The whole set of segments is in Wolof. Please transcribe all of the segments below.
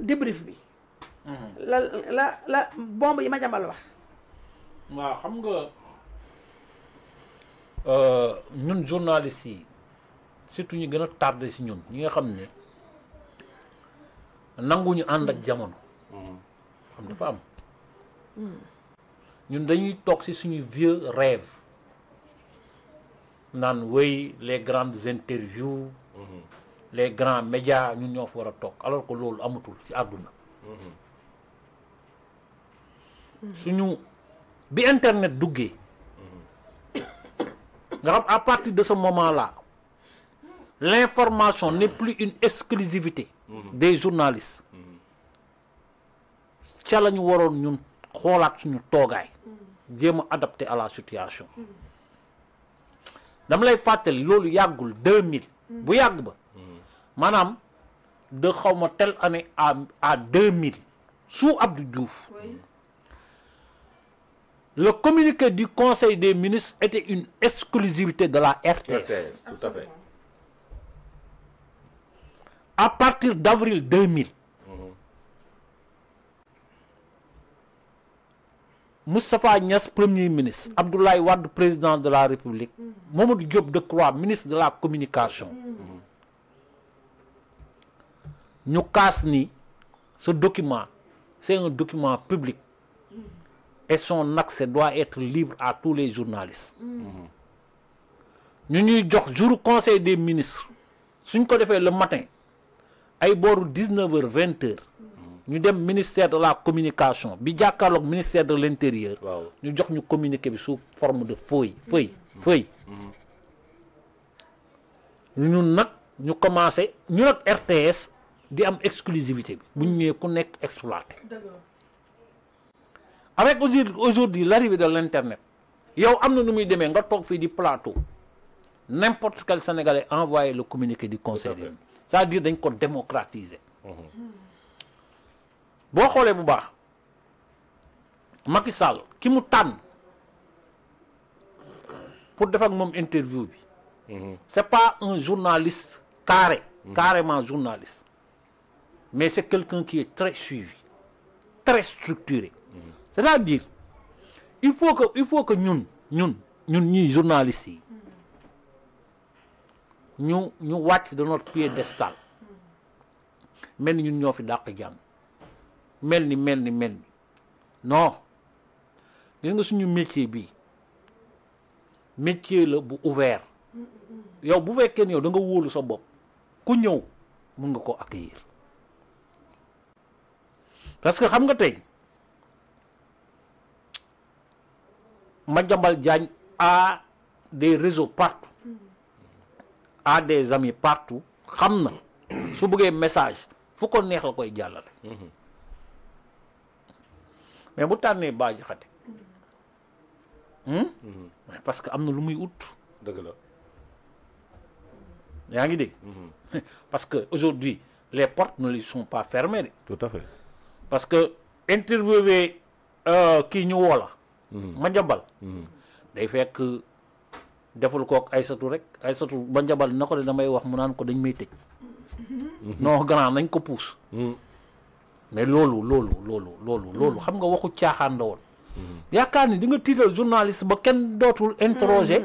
débrief bi. la bombe yi ma jàmbal wax. waaw xam nga ñun journalistes yi surtout ñu gën a tardé si ñun ñi nga xam ne nanguñu ànd ak jamono. xam dafa am. ñun dañuy toog si suñu vieux rêve naan wéy les grandes interviews. les grands médias ñun ñoo fa war a toog alors que loolu amatul ci àdduna. suñu bi internet duggee. nga xam à partir de ce moment-là l'information n'est plus une exclusivité des journalistes. ca la ñu waroon ñun xoolaat suñu toogaay. jéem a adapté à la situation. dama lay fàttali loolu yàggul 2000. bu yàgg ba. maanaam de xawma telle année à 2000 sous Abdou Diouf. Le communiqué du Conseil des ministres était une exclusivité de la RTS. Tout à fait. À partir d'avril 2000, Moustapha Niasse, Premier ministre, Abdoulaye Wade, Président de la République, Mamadou Diop Decroix, ministre de la Communication. Nous cassons ce document, c'est un document public. Et son accès doit être libre à tous les journalistes. Nous avons jox jour conseil des ministres. Si nous avons fait le matin, à 19h, 20h, nous avons ministère de la communication, le ministère de l'Intérieur, nous avons communiqué sous forme de feuille. Nous avons commencé, nous avons RTS, nous avons exclusivité. Nous avons exploité. Avec aujourd'hui l'arrivée de l'internet, yow amna nu muy démé nga tok fi di plateau. N'importe quel Sénégalais envoie le communiqué du conseil. C'est-à-dire dañ ko démocratiser. Bo xolé bu baax Macky Sall ki mu tan pour def ak mom interview bi. C'est pas un journaliste carrément journaliste. Mais c'est quelqu'un qui est très suivi, très structuré. C'est-à-dire, il faut que nous, journalistes, nous watch de notre piédestal. Mais nous ñoo fi dàq jàng. Mel ni. Non. Gis nga suñu métier bi. Métier la bu ouvert. Yow bu fekkee ne yow da nga wóolu sa bopp. Ku ñëw mën nga ko accueillir. Parce que xam nga tey Madiambal Diagne a des réseaux partout, a des amis partout. Xam na su bëggee message fu ko neex la koy jàllale. Mais bu tànnee Bah Diakhaté parce que am na lu muy ut. Dëgg la. Yaa ngi dégg. Parce que aujourd'hui les portes ne lui sont pas fermées. Tout à fait. Parce que interviewé kii ñu woo la. Madiambal day fekk deful kook Aïssatou rek Aïssatou Madiambal na ko de damay wax mu naan ko dañ may tëj. Non grand nañ ko pousse. Mais loolu xam nga waxu caaxaan la woon. yaakaar ni di nga tiital journaliste ba kenn dootul interroger.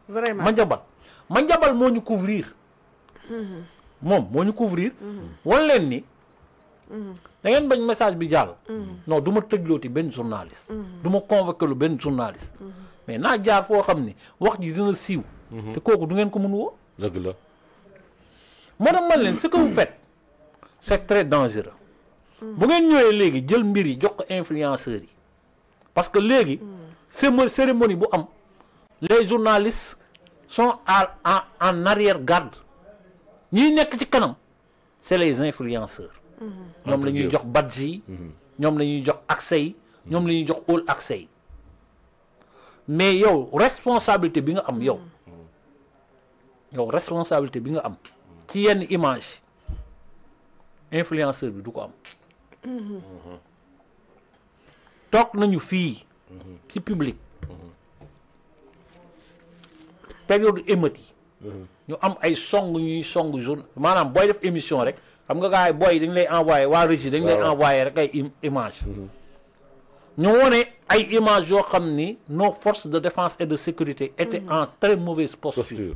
Vraiment Madiambal moo ñu couvrir. moom moo ñu couvrir. wan leen ni. da ngeen bañ message bi jàll. Non du ma tëjlooti benn journaliste. du ma convoqué lu benn journaliste. mais naa jaar foo xam ni wax ji dina siiw. te kooku du ngeen ko mën woo. Dëgg la. moo tax man leen ce que vous faites c'est très dangereux. bu ngeen ñëwee léegi jël mbir yi jox ko influenceurs yi. parce que léegi cérémonie bu am les journalistes sont en arrière-garde ñiy nekk ci kanam c'est les influenceurs. ñoom la ñuy jox badge yi. ñoom la ñuy jox accès yi. ñoom la ñuy jox all accès yi. mais yow responsabilité bi nga am yow responsabilité bi nga am ci yenn image influenceur bi du ko am. toog nañu fii ci public période émeute yi ñu am ay song ñuy song jour maanaam booy def émission rek xam nga gars yi booy dañ lay envoyé waa régie dañ lay envoyé rek ay image ñu wone ay image yoo xam ni nos forces de défense et de sécurité étaient en très mauvaise posture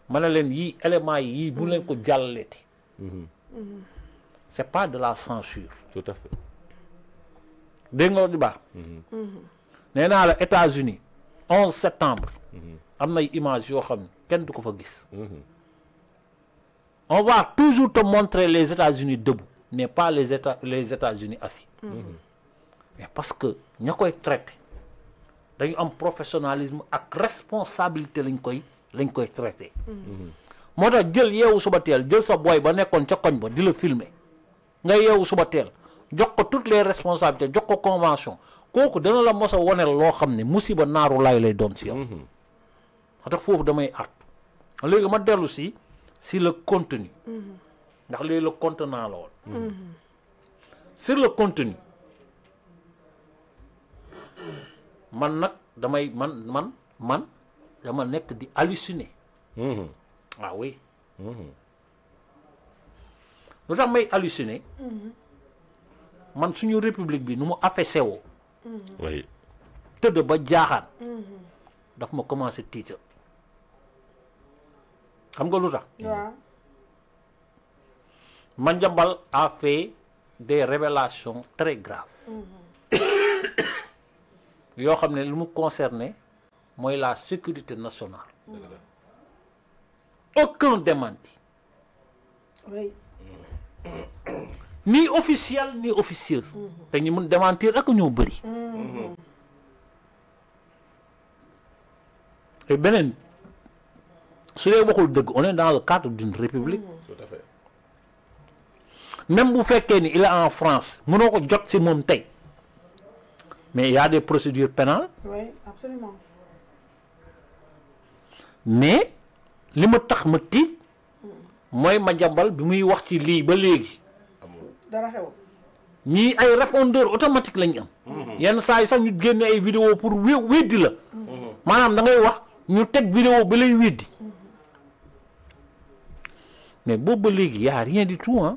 ma ne leen yii éléments yi bu leen ko jàllaleeti c'est pas de la censure tout à fait dégg nga di baax nee naa la États-Unis 11 septembre am nay image yoo xam ne kenn du ko fa gis on va toujours te montrer les États-Unis debout mais pas les États-Unis assis mais parce que ña koy traité dañu am professionnalisme ak responsabilité lañ koy traité moo tax jël yeewu suba teel jël sa boy ba nekkoon ca koñ ba di la filmer nga yeewu suba teel jox ko toutes les responsabilités jox ko convention kooku dana la mos a woneel loo xam ne musiba naaru laay lay doon si yow moo tax foofu damay artu léegi ma dellu si le contenu ndax léegi le contenant la woon sur le contenu man nag damay man dama nekk di halluciner ah oui lu tax may halluciner man suñu république bi nu mu affaissé woo oui tëdd ba jaaxaan daf ma commencé tiital xam nga lu tax Madiambal a fait des révélations très graves yoo xam ne lu mu concerné mooy la sécurité nationale aucun démenti oui ni officiel ni officieuse te ñu mun démentir ak ñoo bëri et beneen su dee waxul dëgg on est dans le cadre d'une république tout à fait même bu fekkee ni il est en France mënoo ko jot ci moom tey mais il y a des procédures pénales oui absolument mais li ma tax ma tiit mooy Madiambal bi muy wax ci lii ba léegi dara xew ñii ay répondeur automatique lañu am yenn saa yi sax ñu génne ay vidéo pour weddi la maanaam da ngay wax ñu teg vidéo ba lay weddi mais boobu ba léegi y a rien du tout ah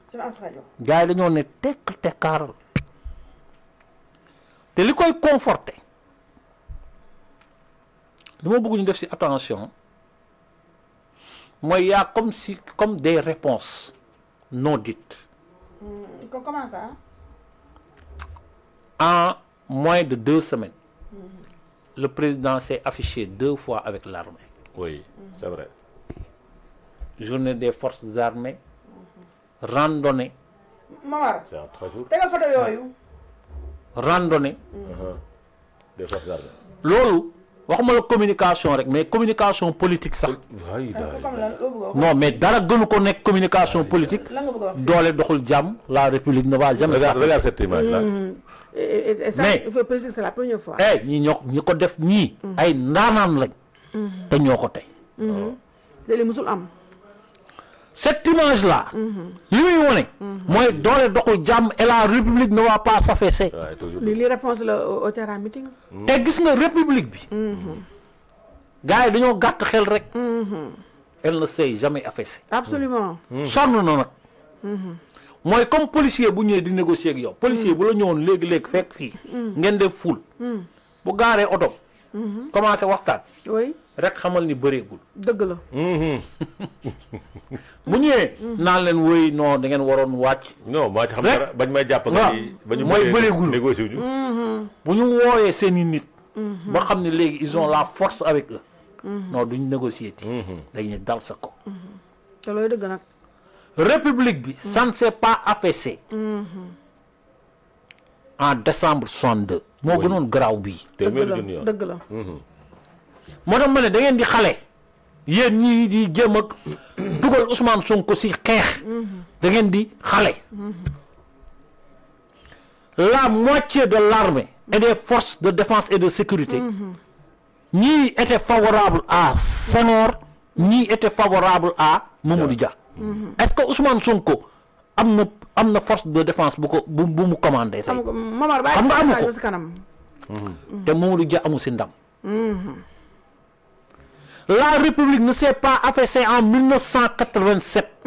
silence rajo gars yi dañoo ne tekk tekkaaral te li koy conforter dama bëgg ñu def ci attention mooy y a comme des réponses non dites comment ça en moins de 2 semaines le président s'est affiché 2 fois avec l'armée oui c'est vrai journée des forces armées randonnée Mamar c'est en 3 jours tegal photo yooyu randonnée des forces armées loolu waxuma la communication rek mais communication politique sax comme lan loo bëgg a wax non mais dara gënu ko nekk communication politique lan nga bëgg a wax doole doxul jàmm la république ne va jamais regarde cette image là et ça Mais- il faut préciser c'est la première fois ñi ko def ñii ay ndaanaan lañ te ñoo ko tey te li musul am cette image là li muy wone mooy doole doxul jàmm et la république ne va pas s'affaisser ouais, toujours li réponse la au terrain meeting te gis nga république bi gars yi dañoo gàtt xel rek elle ne s'est jamais affaissée absolument sonn na nag mooy comme policier bu ñëwee di négocier ak yow policier bu la ñëwoon léegi-léegi fekk fii ngeen def ful bu gaaree oto commencé waxtaan oui rek xamal ni bëreegul dëgg la bu ñëwee naan leen wéy non da ngeen waroon wàcc non maa ci xam Rek. dara bañ may jàpp nga waaw. ni ba ñu Mooy mënee bëreegul. négocier wu ñu bu ñu wooyee seeni nit ba xam ne léegi ils ont la force avec eux non duñ négocier ti dañuy dal sa ko te looy dëgg nag république bi ça ne s'est pas affaissé en décembre 62 moo Oui. gënoon garaaw bii téeméeri dëgg junni la yoon dëgg la moo tax ma ne da ngeen di xale yéen ñii di jéem a dugal Ousmane Sonko si xeex da ngeen di xale la moitié de l'armée et des forces de défense et de sécurité ñii étaient favorables à Senghor ñii étaient favorables à Mamadou Dia est-ce que Ousmane Sonko am na force de défense bu mu commandé tey xam nga Mamar bàyyi Xam nga amu ko. ba si kanam te Mamadou Dia amu si ndam la République ne s'est pas affaissée en 1987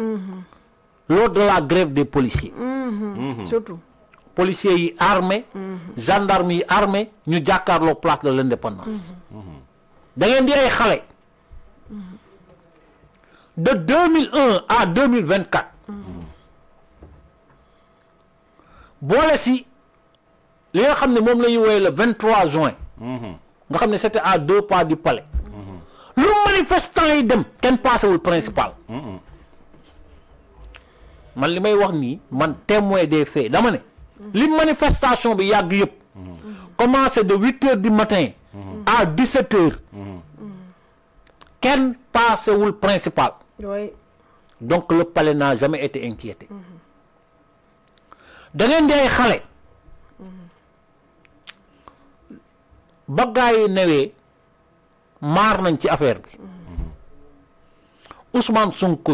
lors de la grève des policiers. surtout. Policiers yi armés. gendarmes yi armés ñu jàkkaarloo place de l'indépendance. da ngeen di ay xale. de 2001 à 2024. boole si li nga xam ne moom la ñuy woowee le 23 juin. nga xam ne c'était à 2 pas du palais. lu manifestant yi dem kenn paasewul principal. man li may wax nii man témoin des faits dama ne. li manifestation bi yàgg yëpp. commencé de 8 heures du matin. à 17 heures. kenn paasewul principal. oui. donc le palais n'a jamais été inquiété. da ngeen di ay xale. ba gaa yi newee maar nañ ci affaire bi. Ousmane Sonko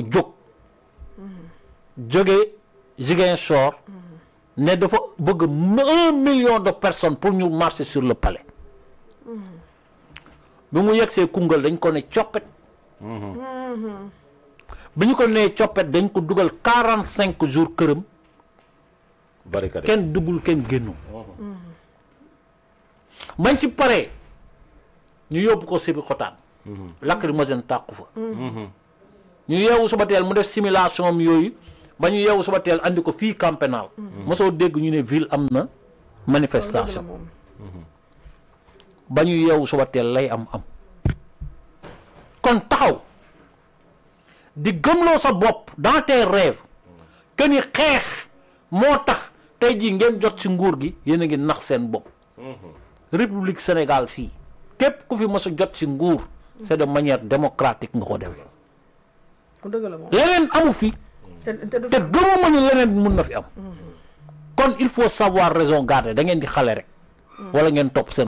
jóge Ziguinchor ne dafa bëgg 1 million de personnes pour ñu marcher sur le palais. bi mu yegsee Koungheul dañ ko ne coppet. bi ñu ko nee coppet dañ ko dugal 45 jours këram. barricade kenn duggul kenn génnu. bañ si paree ñu yóbbu ko Sébikotane. lacrymogène tàkku fa. ñu yeewu suba teel mu def simulation am yooyu ba ñu yeewu suba teel andi ko fii camp pénal. mosoo dégg ñu ne ville am na manifestation. ba ñu yeewu suba teel lay am. kon taxaw di gëmloo sa bopp dans tes rêves que ni xeex moo tax tey jii ngeen jot ci nguur gi yéen a ngi nax seen bopp. République Sénégal fii képp ku fi mos a jot ci nguur c'est de manière démocratique nga ko defee. dëgg la moom. leneen amu fi. te gëmuma ni leneen mun na fi am. kon il faut savoir raison garder da ngeen di xale rek. wala ngeen topp seen